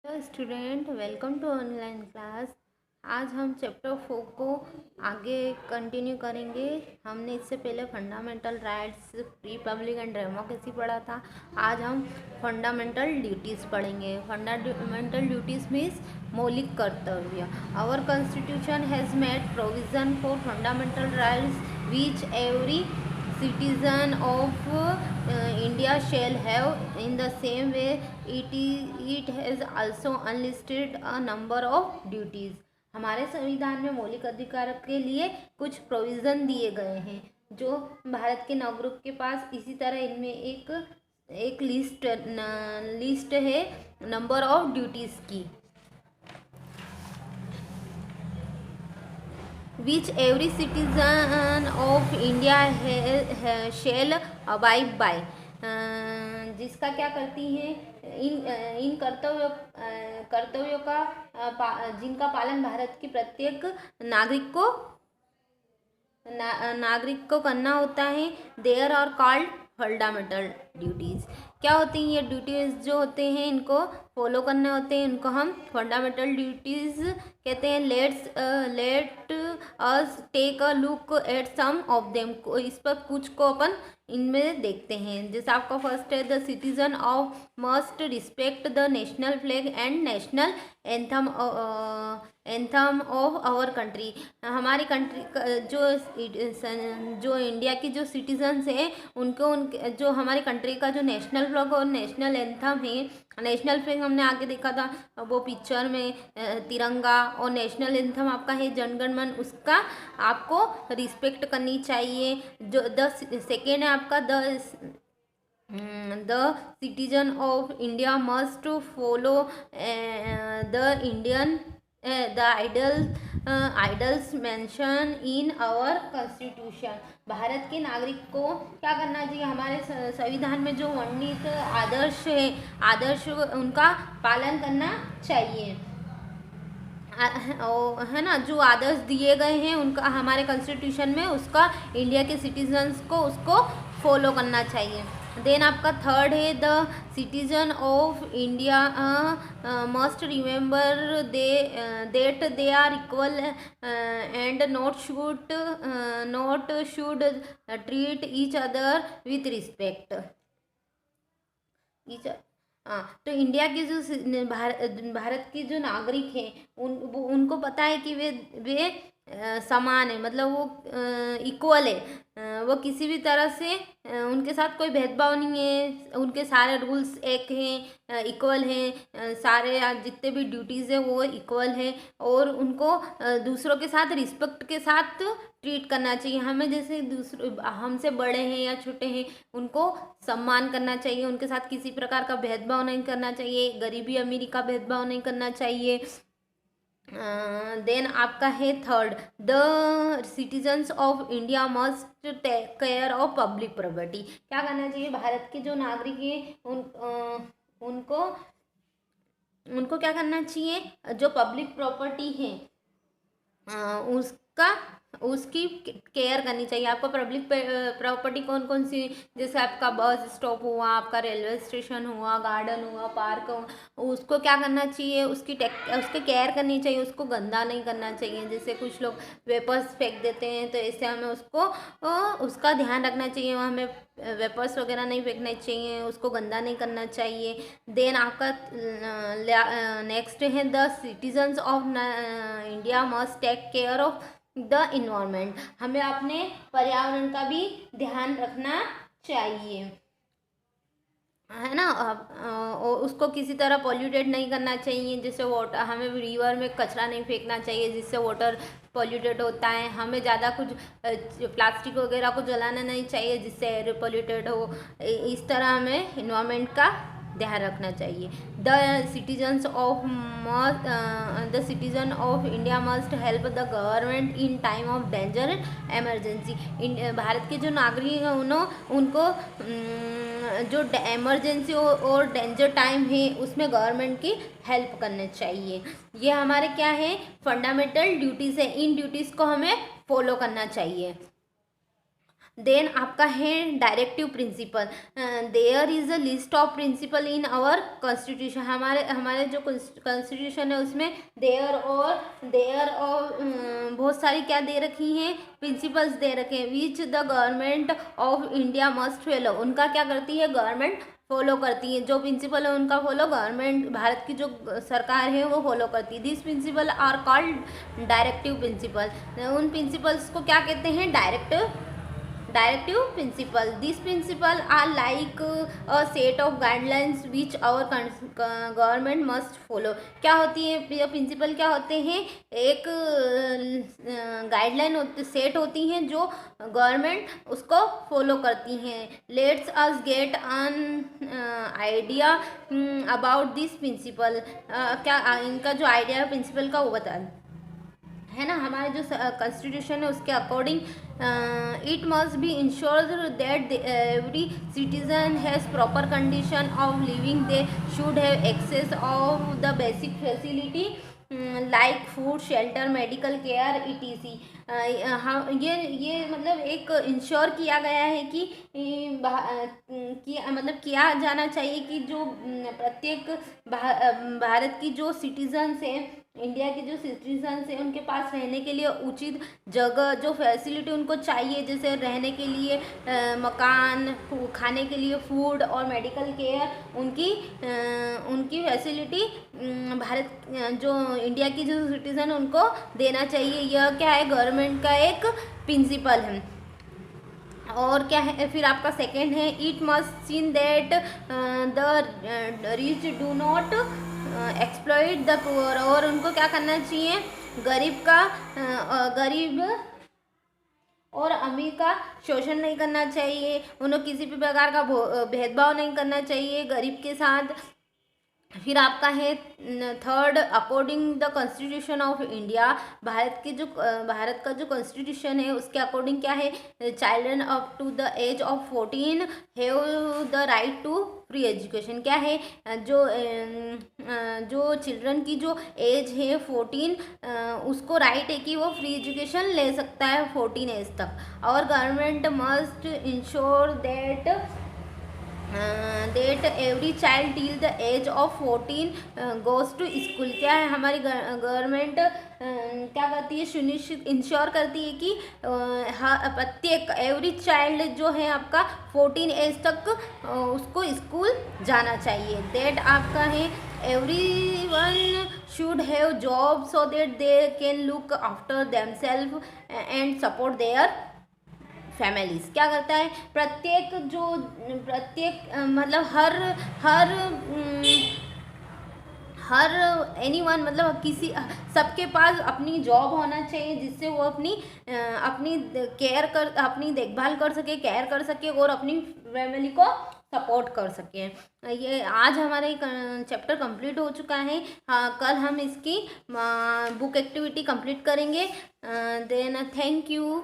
Hello student, welcome to online class. आज हम chapter 4 को आगे कंटिन्यू करेंगे। हमने इससे पहले fundamental rights, pre public and democracy पढ़ा था। आज हम फंडामेंटल ड्यूटीज़ पढ़ेंगे। फंडामेंटल ड्यूटीज़ मीन्स मौलिक कर्तव्य। Our constitution has made provision for fundamental rights which every citizen of India shall have. In the same way, it has also unlisted a number of duties. हमारे संविधान में मौलिक अधिकार के लिए कुछ प्रोविज़न दिए गए हैं जो भारत के नागरिक के पास। इसी तरह इनमें एक लिस्ट है नंबर ऑफ ड्यूटीज़ की, which every citizen of India shall abide by। जिसका क्या करती हैं, इन कर्तव्यों का जिनका पालन भारत के प्रत्येक नागरिक को करना होता है। There are called fundamental duties. क्या होती हैं ये ड्यूटीज़ जो होते हैं, इनको फॉलो करने होते हैं, इनको हम फंडामेंटल ड्यूटीज़ कहते हैं। Let us take a look at some of them. इस पर कुछ को अपन इनमें देखते हैं। जैसे आपका फर्स्ट है, the citizen of must respect the national flag and national anthem of our country. हमारी कंट्री जो इंडिया की जो सिटीजन्स हैं उनके जो हमारी कंट्री का जो नेशनल फ्लैग और नेशनल एंथम है। नेशनल फ्लैग हमने आगे देखा था वो पिक्चर में, तिरंगा, और नेशनल एंथम आपका है जनगण मन। उसका आपको रिस्पेक्ट करनी चाहिए। जो द सेकेंड है आपका, the citizen of India must follow the ideals mention in our constitution. Bharat के नागरिक को क्या करना चाहिए, हमारे संविधान में जो वर्णित आदर्श उनका पालन करना चाहिए, है ना। जो आदर्श दिए गए हैं उनका हमारे कॉन्स्टिट्यूशन में, उसका इंडिया के सिटीजन्स को उसको फॉलो करना चाहिए। देन आपका थर्ड है, the citizen of India must remember that they are equal and not should treat each other with respect. तो इंडिया के जो भारत के जो नागरिक हैं उनको पता है कि वे समान है, मतलब वो इक्वल है। वो किसी भी तरह से उनके साथ कोई भेदभाव नहीं है। उनके सारे रूल्स एक हैं, इक्वल हैं। सारे जितने भी ड्यूटीज़ हैं वो इक्वल हैं, और उनको दूसरों के साथ रिस्पेक्ट के साथ ट्रीट करना चाहिए। हमें जैसे हमसे बड़े हैं या छोटे हैं उनको सम्मान करना चाहिए। उनके साथ किसी प्रकार का भेदभाव नहीं करना चाहिए, गरीबी अमीरी का भेदभाव नहीं करना चाहिए। देन आपका है third, the citizens of India must take care of public property. क्या करना चाहिए, भारत के जो नागरिक हैं उनको क्या करना चाहिए, जो पब्लिक प्रॉपर्टी है उसकी केयर करनी चाहिए। आपको पब्लिक प्रॉपर्टी कौन कौन सी, जैसे आपका बस स्टॉप हुआ, आपका रेलवे स्टेशन हुआ, गार्डन हुआ, पार्क हुआ, उसको क्या करना चाहिए, उसकी केयर करनी चाहिए। उसको गंदा नहीं करना चाहिए। जैसे कुछ लोग वेपर्स फेंक देते हैं, तो ऐसे हमें उसका ध्यान रखना चाहिए। हमें वेपर्स वगैरह नहीं फेंकना चाहिए, उसको गंदा नहीं करना चाहिए। देन आपका नेक्स्ट है, the citizens of India must take care of the environment. हमें अपने पर्यावरण का भी ध्यान रखना चाहिए, है ना। उसको किसी तरह पॉल्यूटेड नहीं करना चाहिए। जैसे वाटर, हमें रिवर में कचरा नहीं फेंकना चाहिए जिससे वाटर पॉल्यूटेड होता है। हमें ज़्यादा कुछ प्लास्टिक वगैरह को जलाना नहीं चाहिए जिससे एयर पॉल्यूटेड हो। इस तरह हमें इन्वायरमेंट का ध्यान रखना चाहिए। The citizen of India must help the government in time of danger and emergency. Bharat के जो नागरिक हैं उनको जो एमरजेंसी और डेंजर टाइम है उसमें गवर्नमेंट की हेल्प करनी चाहिए। ये हमारे क्या है, फंडामेंटल ड्यूटीज़ है। इन ड्यूटीज़ को हमें फॉलो करना चाहिए। देन आपका है directive principle. There is a list of principle in our constitution, हमारे हमारे जो कॉन्स्टिट्यूशन है उसमें देयर और बहुत सारी क्या दे रखी हैं, प्रिंसिपल्स दे रखे हैं, which the government of India must follow, उनका क्या करती है गवर्नमेंट फॉलो करती है, जो प्रिंसिपल है उनका फॉलो गवर्नमेंट, भारत की जो सरकार है वो फॉलो करती है। This principle are called directive principle, उन प्रिंसिपल्स को क्या कहते हैं, directive principle. This principle are like a set of guidelines which our government must follow. क्या होती है ये प्रिंसिपल, क्या होते हैं, एक गाइडलाइन सेट होती हैं जो गवर्नमेंट उसको फॉलो करती हैं। Let's us get an idea about this principle, क्या इनका जो आइडिया है प्रिंसिपल का वो बता है ना। हमारे जो कॉन्स्टिट्यूशन है उसके according it must be ensure that every citizen has proper condition of living, they should have access of the basic facility like food, shelter, medical care ETC। हाँ, ये मतलब एक इंश्योर किया गया है कि मतलब किया जाना चाहिए कि जो प्रत्येक भारत की जो सिटीजन्स हैं, इंडिया के जो सिटीजन्स हैं, उनके पास रहने के लिए उचित जगह, जो फैसिलिटी उनको चाहिए, जैसे रहने के लिए मकान, खाने के लिए फूड और मेडिकल केयर, उनकी फैसिलिटी भारत जो इंडिया की जो सिटीज़न उनको देना चाहिए। यह क्या है, गवर्नमेंट का एक प्रिंसिपल है। और क्या है फिर आपका सेकंड है, it must seen that the rich do not exploit the poor, और उनको क्या करना चाहिए, गरीब और अमीर का शोषण नहीं करना चाहिए, उन्हें किसी भी प्रकार का भेदभाव नहीं करना चाहिए गरीब के साथ। फिर आपका है third, according the constitution of India, Bharat का जो कॉन्स्टिट्यूशन है उसके अकॉर्डिंग क्या है, children up to the age of 14 have the right to free education. क्या है, जो चिल्ड्रन की जो एज है 14, उसको राइट है कि वो फ्री एजुकेशन ले सकता है 14 एज तक। और government must ensure that every child till the age of 14 goes to school. क्या है, हमारी गवर्नमेंट क्या करती है, सुनिश्चित इंश्योर करती है कि प्रत्येक एवरी चाइल्ड जो है आपका 14 एज तक उसको स्कूल जाना चाहिए। दैट आपका है everyone should have job so that they can look after themselves and support their families. क्या करता है, प्रत्येक मतलब हर एनीवन मतलब किसी सबके पास अपनी जॉब होना चाहिए, जिससे वो अपनी देखभाल कर सके, केयर कर सके और अपनी फैमिली को सपोर्ट कर सके। ये आज हमारे चैप्टर कंप्लीट हो चुका है। हाँ, कल हम इसकी बुक एक्टिविटी कंप्लीट करेंगे। Then thank you.